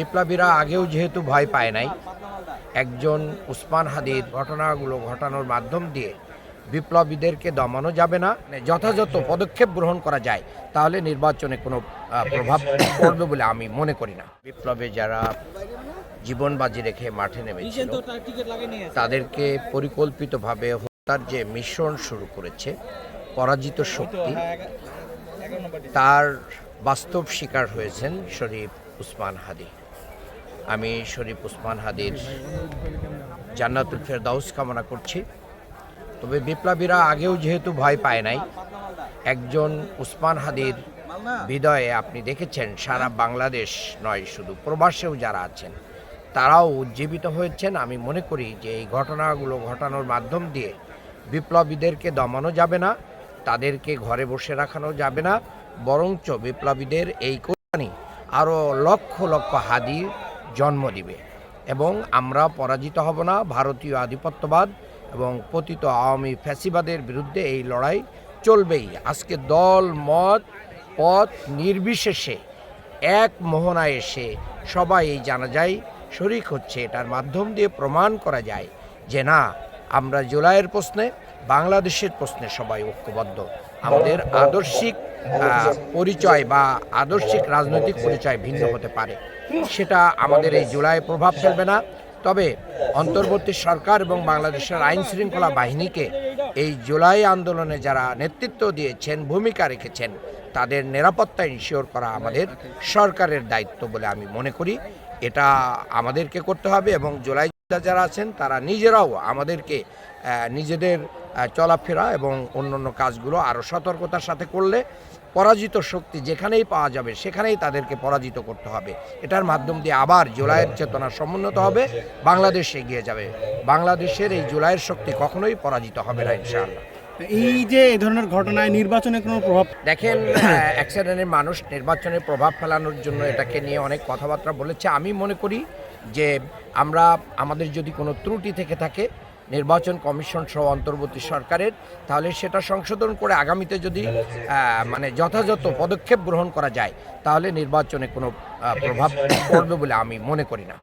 বিপ্লবীরা আগেও যেহেতু ভয় পায় নাই, একজন উসমান হাদির ঘটনাগুলো ঘটানোর মাধ্যম দিয়ে বিপ্লবীদেরকে দমানো যাবে না। যথাযথ পদক্ষেপ গ্রহণ করা যায় তাহলে নির্বাচনে কোনো প্রভাব পড়বে বলে আমি মনে করি না। বিপ্লবে যারা জীবন বাজি রেখে মাঠে নেমেছিল তাদেরকে পরিকল্পিতভাবে হত্যার যে মিশন শুরু করেছে পরাজিত শক্তি, তার বাস্তব শিকার হয়েছেন শরীফ উসমান হাদি। আমি শরীফ উসমান হাদির জান্নাতুল ফেরদাউস কামনা করছি। তবে বিপ্লবীরা আগেও যেহেতু ভয় পায় নাই, একজন উসমান হাদির হৃদয়ে আপনি দেখেছেন সারা বাংলাদেশ নয়, শুধু প্রবাসেও যারা আছেন তারাও উজ্জীবিত হয়েছেন। আমি মনে করি যে এই ঘটনাগুলো ঘটানোর মাধ্যম দিয়ে বিপ্লবীদেরকে দমানো যাবে না, তাদেরকে ঘরে বসে রাখানো যাবে না, বরঞ্চ বিপ্লবীদের এই কোরবানি আরও লক্ষ লক্ষ হাদির জন্ম দিবে এবং আমরা পরাজিত হব না। ভারতীয় আধিপত্যবাদ এবং পতিত আওয়ামী ফ্যাসিবাদের বিরুদ্ধে এই লড়াই চলবেই। আজকে দল মত পথ নির্বিশেষে এক মোহনায় এসে সবাই এই জানাজায় শরিক হচ্ছে। এটার মাধ্যম দিয়ে প্রমাণ করা যায় যে না, আমরা জুলাইয়ের প্রশ্নে, বাংলাদেশের প্রশ্নে সবাই ঐক্যবদ্ধ। আমাদের আদর্শিক পরিচয় বা আদর্শিক রাজনৈতিক পরিচয় ভিন্ন হতে পারে, সেটা আমাদের এই জুলাই প্রভাব ফেলবে না। তবে অন্তর্বর্তী সরকার এবং বাংলাদেশের আইন শৃঙ্খলা বাহিনীকে এই জুলাই আন্দোলনে যারা নেতৃত্ব দিয়েছেন, ভূমিকা রেখেছেন, তাদের নিরাপত্তা ইনশিওর করা আমাদের সরকারের দায়িত্ব বলে আমি মনে করি। এটা আমাদেরকে করতে হবে এবং জুলাই যারা আছেন তারা নিজেরাও আমাদেরকে নিজেদের চলাফেরা এবং অন্যান্য কাজগুলো আরও সতর্কতার সাথে করলে পরাজিত শক্তি যেখানেই পাওয়া যাবে সেখানেই তাদেরকে পরাজিত করতে হবে। এটার মাধ্যম দিয়ে আবার জুলাইয়ের চেতনা সমুন্নত হবে, বাংলাদেশ এগিয়ে যাবে। বাংলাদেশের এই জুলাইয়ের শক্তি কখনোই পরাজিত হবে না ইনশাআল্লাহ। এই যে এই ধরনের ঘটনায় নির্বাচনে কোনো প্রভাব দেখেন, এক শ্রেণীর মানুষ নির্বাচনে প্রভাব ফেলানোর জন্য এটাকে নিয়ে অনেক কথাবার্তা বলেছে। আমি মনে করি যে আমাদের যদি কোনো ত্রুটি থেকে থাকে নির্বাচন কমিশন সহ অন্তর্বর্তী সরকারের, তাহলে সেটা সংশোধন করে আগামীতে যদি যথাযথ পদক্ষেপ গ্রহণ করা যায় তাহলে নির্বাচনে কোনো প্রভাব পড়বে বলে আমি মনে করি না।